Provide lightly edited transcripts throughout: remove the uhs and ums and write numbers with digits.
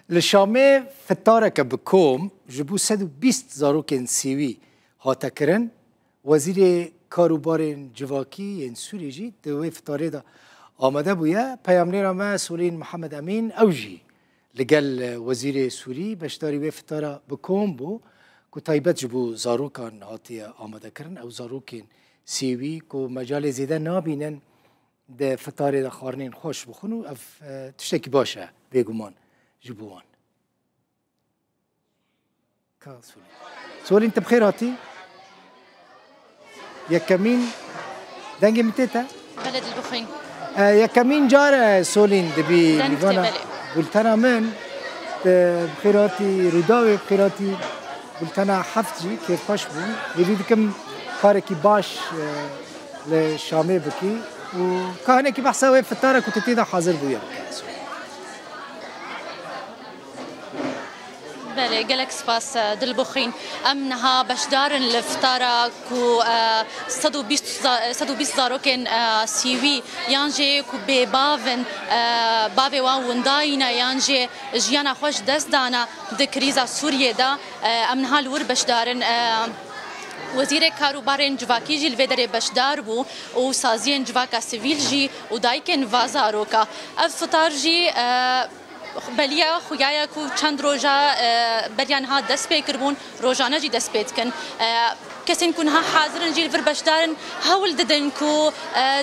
لشامه فتارك بکوم جبو 120 زاروکن سیوی هاتا کرن وزیر کاروبار جواکی این سوری جی دوی فتاره دا آمده بویا پیامنیر ما سولین محمد امین اوجی لگل وزیر سوری بشداری وی فتاره بکوم بو که تایبت جبو زاروکان هاتی آمده کرن او زاروکن سیوی که مجال زیده نابینن ده فتاره دا خارنین خوش بخونو اف تشتکی باشه بگمان جبوان سولي انت بخير هاتي يا كمين دنجي متيتا بلد البخين يا كمين جار سولين دبي ليفانا بولتانا من بخير هاتي روداوي بخير هاتي بولتانا حفتجي كيف باش بون يريدكم كاركي باش لشامي بكي وكانكي بحساوي فتارك وتتيدا حاضر بويا بله گلک سپاس دلبخین امنها بشدار الفتاره کو 120 زاروکن سیوی یانجه کو به باون باوی ونداینا یانجه جیانا خوش دست دانا د کریزا سوریه دا امنها لور بشدارن وزیر کاروبار جواکی جی الویدر بشدار بو و سازی جواکا سیویل جی و دایکن وازاروکا افتار جی بلیا خویایا کو چند روزا بریان ها دست پی کربون روزانه جی دست پیت کن کسین کنها حاضرن جی ور بشدارن هول ددن کو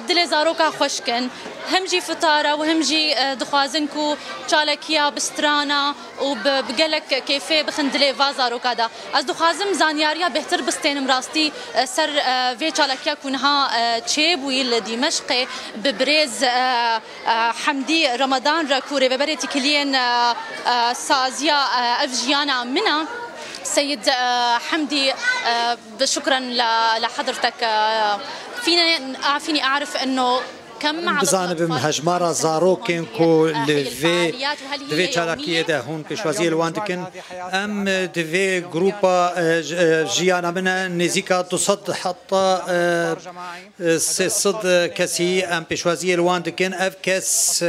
دل زاروکا خوش کن هم جی فتاره و هم جی دخوازن کو چالکیا بسترانا و بگلک کیفه بخندله وازاروکا دا از دخوازم زانیاریا بهتر بستینم راستی سر وی چالکیا کنها چه بویل دمشق ببرز حمدی رمضان را کوره ببرتی کلین سازیا افجیانا منا سيد حمدي شكرا لحضرتك فيني اعرف انه كم بزانب هجمارا زاروكين كو لفي چالاكيه ده هون بشوازي الواندكن ام دفي جروبا جيانا منا نزيكا تصد حتى صد كسي ام بشوازي الواندكن اف كس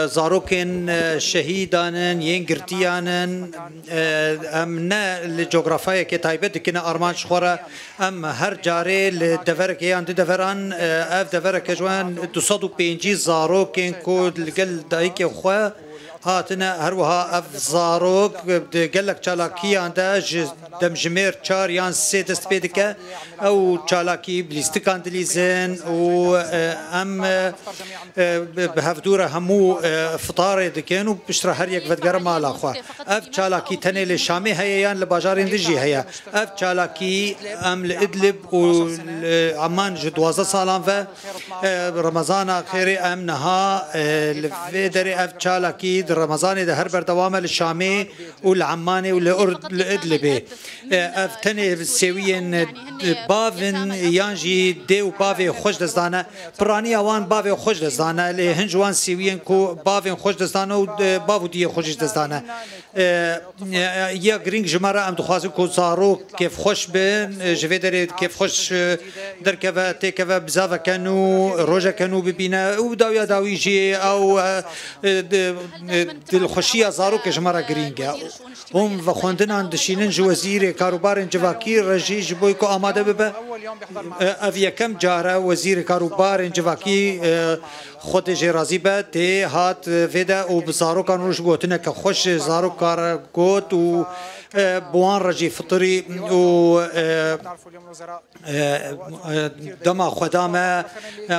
زاروكن شهيدانن ينگرتيانن ام نا الجغرافيا كي تايبت كنا ارمان شخورا ام هر جاري لدفرك يان دفران اف دفرك جوان 250 زاروكن كود لقل دايك خو هاتنا هروها اف زاروك قال لك چالاكي عنده دمجمير 4 يان 3 دست بيدك او چالاكي بليستيكان دليزن و ام بهفدوره همو فطار دكن وبشرا هر يك فدغر مال اخوا اف چالاكي تني لشامي هي يان لباجارين دجي هي اف چالاكي ام لادلب و عمان جدوازه سالان ف رمضان خيري ام نها لفدري اف چالاكي رمضان ده هر بردوام الشامي والعماني والإدلبي افتني السويين بافن يانجي ديو بافي خوش دزدانا براني اوان بافي خوش دزدانا اللي هنجوان سويين كو بافي خوش دزدانا وبافو دي خوش دزدانا يا جرينج جمرة ام دخوازي كو زارو كيف خوش بن جفيدري كيف خوش دركفا تيكفا بزافا كانوا روجا كانوا ببينا وداويا داويجي او الخوشيه زاروك جمرة جرينجا هم وخوندنا دشينن جو وزير كاروبار جواكي رجي جبويكو اماده ببا افيا كم جاره وزير كاروبار جواكي خود جرازي بات هات فيدا وبزارو كان روش قوتنا كخوش زارو كار قوت و بوان رجي فطري و دما خدامه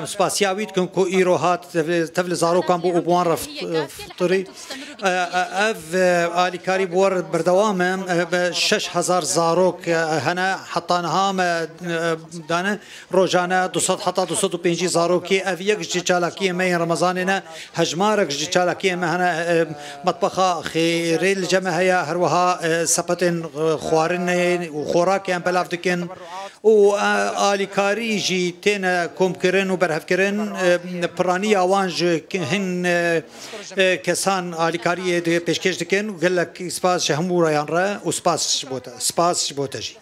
سباسياويت كن كو ايروهات تفل زارو كان بو بوان فطري اف الي كاري بور بردوام 6000 زاروك هنا حطانها دانا روجانا 200 حتى 250 زاروكي اف يك جيچالاكي مي رمضاننا هجمارك جيچالاكي هنا مطبخه خير الجمع هي هروها سبتن خوارن وخوراك ام بلاف دكن و آلی کاری جی تینا کم کرن و برهف کرن پرانی آوانج هن کسان آلی کاری پیشکش دکن و گلک سپاس همو رایان را و سپاس بوده جی